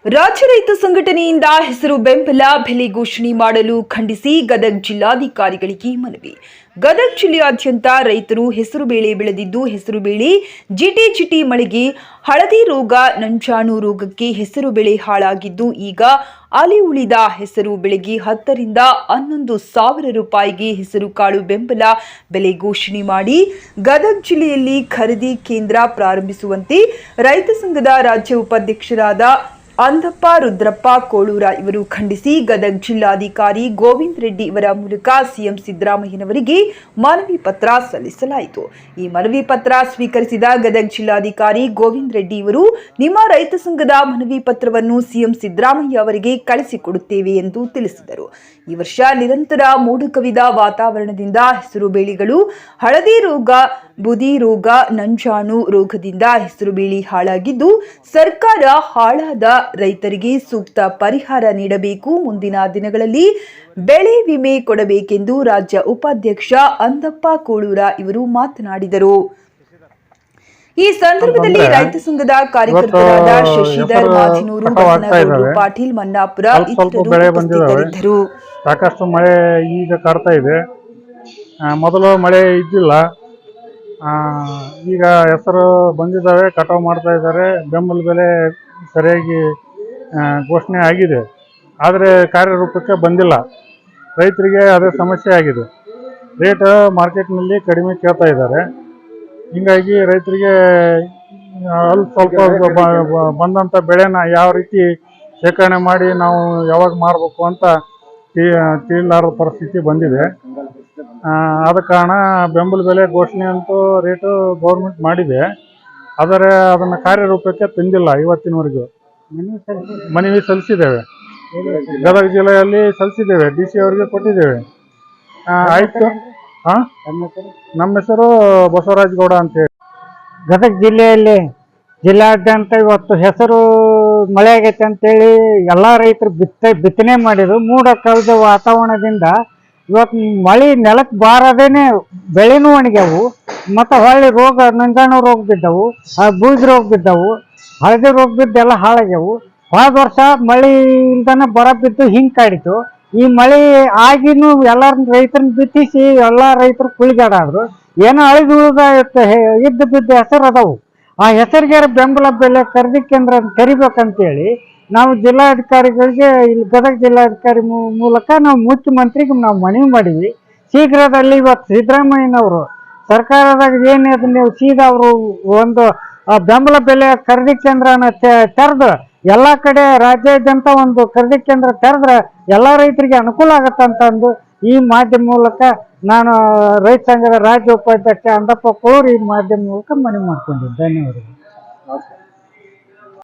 ರಾಜ್ಯ ರೈತ ಸಂಘಟನೆಯಿಂದ ಹೆಸರು ಬೆಂಬಲ ಬೆಲೆ ಘೋಷಣೆ ಮಾಡಲು ಖಂಡಿಸಿ ಗದಗ ಜಿಲ್ಲಾಧಿಕಾರಿಗಳಿಗೆ ಮನವಿ. ಗದಗ ಜಿಲ್ಲೆಯಾದ್ಯಂತ ರೈತರು ಹೆಸರು ಬೇಳೆ ಬೆಳೆದಿದ್ದು, ಹೆಸರು ಬೇಳೆ ಜಿಟಿ ಮಳೆಗೆ ಹಳದಿ ರೋಗ, ನಂಜಾಣು ರೋಗಕ್ಕೆ ಹೆಸರು ಬೆಳೆ ಹಾಳಾಗಿದ್ದು, ಈಗ ಅಲಿ ಉಳಿದ ಹೆಸರು ಬೆಳೆಗೆ 10 ರಿಂದ 11 ಸಾವಿರ ರೂಪಾಯಿಗೆ ಹೆಸರು ಕಾಳು ಬೆಂಬಲ ಬೆಲೆ ಘೋಷಣೆ ಮಾಡಿ ಗದಗ ಜಿಲ್ಲೆಯಲ್ಲಿ ಖರೀದಿ ಕೇಂದ್ರ ಪ್ರಾರಂಭಿಸುವಂತೆ ರೈತ ಸಂಘದ ರಾಜ್ಯ ಉಪಾಧ್ಯಕ್ಷರಾದ ಅಂದಪ್ಪ ರುದ್ರಪ್ಪ ಕೋಳೂರ ಇವರು ಖಂಡಿಸಿ ಗದಗ ಜಿಲ್ಲಾಧಿಕಾರಿ ಗೋವಿಂದ ರೆಡ್ಡಿ ಇವರ ಮೂಲಕ ಸಿಎಂ ಸಿದ್ದರಾಮಯ್ಯನವರಿಗೆ ಮನವಿ ಪತ್ರ ಸಲ್ಲಿಸಲಾಯಿತು. ಈ ಮನವಿ ಪತ್ರ ಸ್ವೀಕರಿಸಿದ ಗದಗ ಜಿಲ್ಲಾಧಿಕಾರಿ ಗೋವಿಂದ ರೆಡ್ಡಿ ಇವರು, ನಿಮ್ಮ ರೈತ ಸಂಘದ ಮನವಿ ಪತ್ರವನ್ನು ಸಿಎಂ ಸಿದ್ದರಾಮಯ್ಯ ಅವರಿಗೆ ಕಳಿಸಿಕೊಡುತ್ತೇವೆ ಎಂದು ತಿಳಿಸಿದರು. ಈ ವರ್ಷ ನಿರಂತರ ಮೋಡ ಕವಿದ ವಾತಾವರಣದಿಂದ ಹೆಸರು ಬೇಳೆಗಳು ಹಳದಿ ರೋಗ, ಬುದಿ ರೋಗ, ನಂಜಾಣು ರೋಗದಿಂದ ಹೆಸರು ಬೇಳೆ ಹಾಳಾಗಿದ್ದು, ಸರ್ಕಾರ ಹಾಳಾದ ರೈತರಿಗೆ ಸೂಕ್ತ ಪರಿಹಾರ ನೀಡಬೇಕು, ಮುಂದಿನ ದಿನಗಳಲ್ಲಿ ಬೆಳೆ ವಿಮೆ ಕೊಡಬೇಕೆಂದು ರಾಜ್ಯ ಉಪಾಧ್ಯಕ್ಷ ಅಂದಪ್ಪ ಕೋಳೂರ ಇವರು ಮಾತನಾಡಿದರು. ಈ ಸಂದರ್ಭದಲ್ಲಿ ರೈತ ಸಂಘದ ಕಾರ್ಯಕರ್ತರಾದ ಶಶಿಧರ್ ಮಾಜಿನೂರು, ಬಸನಗೌಡರು, ಪಾಟೀಲ್ ಮನ್ನಾಪುರ ಇತರರು ಉಪಸ್ಥಿತರಿದ್ದರು. ಸಾಕಷ್ಟು ಮಳೆ ಈಗ ಕಾಡ್ತಾ ಇದೆ. ಮೊದಲು ಮಳೆ ಇದ್ದಿಲ್ಲ, ಈಗ ಹೆಸರು ಬಂದಿದ್ದಾವೆ, ಕಟಾವು ಮಾಡ್ತಾ ಇದ್ದಾರೆ. ಬೆಂಬಲ ಬೆಲೆ ಸರಿಯಾಗಿ ಘೋಷಣೆ ಆಗಿದೆ, ಆದರೆ ಕಾರ್ಯರೂಪಕ್ಕೆ ಬಂದಿಲ್ಲ. ರೈತರಿಗೆ ಅದೇ ಸಮಸ್ಯೆ ಆಗಿದೆ. ರೇಟ್ ಮಾರ್ಕೆಟ್ನಲ್ಲಿ ಕಡಿಮೆ ಕೇಳ್ತಾ ಇದ್ದಾರೆ. ಹೀಗಾಗಿ ರೈತರಿಗೆ ಸ್ವಲ್ಪ ಬಂದಂಥ ಬೆಳೆನ ಯಾವ ರೀತಿ ಶೇಖರಣೆ ಮಾಡಿ ನಾವು ಯಾವಾಗ ಮಾರಬೇಕು ಅಂತ ತಿಳಿಲಾರದ ಪರಿಸ್ಥಿತಿ ಬಂದಿದೆ. ಆದ ಕಾರಣ ಬೆಂಬಲ ಬೆಲೆ ಘೋಷಣೆ ಅಂತೂ ರೇಟು ಗೌರ್ಮೆಂಟ್ ಮಾಡಿದೆ, ಆದರೆ ಅದನ್ನು ಕಾರ್ಯರೂಪಕ್ಕೆ ತಂದಿಲ್ಲ. ಇವತ್ತಿನವರೆಗೂ ಮನವಿ ಸಲ್ಲಿಸಿದ್ದೇವೆ, ಗದಗ ಜಿಲ್ಲೆಯಲ್ಲಿ ಸಲ್ಲಿಸಿದ್ದೇವೆ, DC ಅವರಿಗೆ ಕೊಟ್ಟಿದ್ದೇವೆ. ಆಯಿತು. ನಮ್ಮ ಹೆಸರು ಬಸವರಾಜ್ ಗೌಡ ಅಂತೇಳಿ. ಗದಗ ಜಿಲ್ಲೆಯಲ್ಲಿ ಜಿಲ್ಲಾದ್ಯಂತ ಇವತ್ತು ಹೆಸರು ಮಳೆ ಆಗೈತೆ ಅಂತೇಳಿ ಎಲ್ಲ ರೈತರು ಬಿತ್ತನೆ ಮಾಡಿದ್ರು. ಮೋಡ ಕವಿದ ವಾತಾವರಣದಿಂದ ಇವತ್ತು ಮಳೆ ನೆಲಕ್ಕೆ ಬಾರದೇನೆ ಬೆಳೆನೂ ಒಣಗ್ಯಾವು, ಮತ್ತು ಹೊಳ್ಳಿ ರೋಗ, ನಂಜಾಣು ರೋಗ ಬಿದ್ದವು, ಬೂಜ್ ರೋಗ ಬಿದ್ದವು, ಹಳದಿ ರೋಗ ಬಿದ್ದು ಎಲ್ಲ ಹಾಳಾಗ್ಯಾವು. ಹೋದ ವರ್ಷ ಮಳೆ ಇಲ್ದಾನೆ ಬರ ಬಿದ್ದು ಹಿಂಗೆ ಕಾಡಿತು. ಈ ಮಳೆ ಆಗಿನೂ ಎಲ್ಲ ರೈತರನ್ನ ಬಿತ್ತಿಸಿ ಎಲ್ಲ ರೈತರು ಕುಳಿಗಾಡಾದ್ರು. ಏನೋ ಅಳಿದು ಉಳಿದ ಇದ್ದು ಬಿದ್ದ ಹೆಸರು ಅದಾವು. ಆ ಹೆಸರಿಗೆ ಬೆಂಬಲ ಬೆಲೆ ಖರೀದಿ ಕೇಂದ್ರ ತೆರಿಬೇಕಂತೇಳಿ ನಾವು ಜಿಲ್ಲಾಧಿಕಾರಿಗಳಿಗೆ, ಇಲ್ಲಿ ಗದಗ ಜಿಲ್ಲಾಧಿಕಾರಿ ಮೂಲಕ ನಾವು ಮುಖ್ಯಮಂತ್ರಿಗೆ ನಾವು ಮನವಿ ಮಾಡಿದ್ವಿ. ಶೀಘ್ರದಲ್ಲಿ ಇವತ್ತು ಸಿದ್ದರಾಮಯ್ಯನವರು ಸರ್ಕಾರದಾಗ ಏನಿದೆ ನೀವು ಸೀದಾ ಅವರು ಒಂದು ಬೆಂಬಲ ಬೆಲೆ ಖರೀದಿ ಕೇಂದ್ರನ ತೆರೆದು ಎಲ್ಲ ಕಡೆ ರಾಜ್ಯಾದ್ಯಂತ ಒಂದು ಖರೀದಿ ಕೇಂದ್ರ ತೆರೆದ್ರೆ ಎಲ್ಲ ರೈತರಿಗೆ ಅನುಕೂಲ ಆಗತ್ತಂತಂದು ಈ ಮಾಧ್ಯಮ ಮೂಲಕ ನಾನು ರೈತ ಸಂಘದ ರಾಜ್ಯ ಉಪಾಧ್ಯಕ್ಷ ಅಂದಪ್ಪ ಕೋಳೂರು ಈ ಮಾಧ್ಯಮ ಮೂಲಕ ಮನವಿ ಮಾಡ್ಕೊಂಡಿದ್ದೆ. ಧನ್ಯವಾದಗಳು.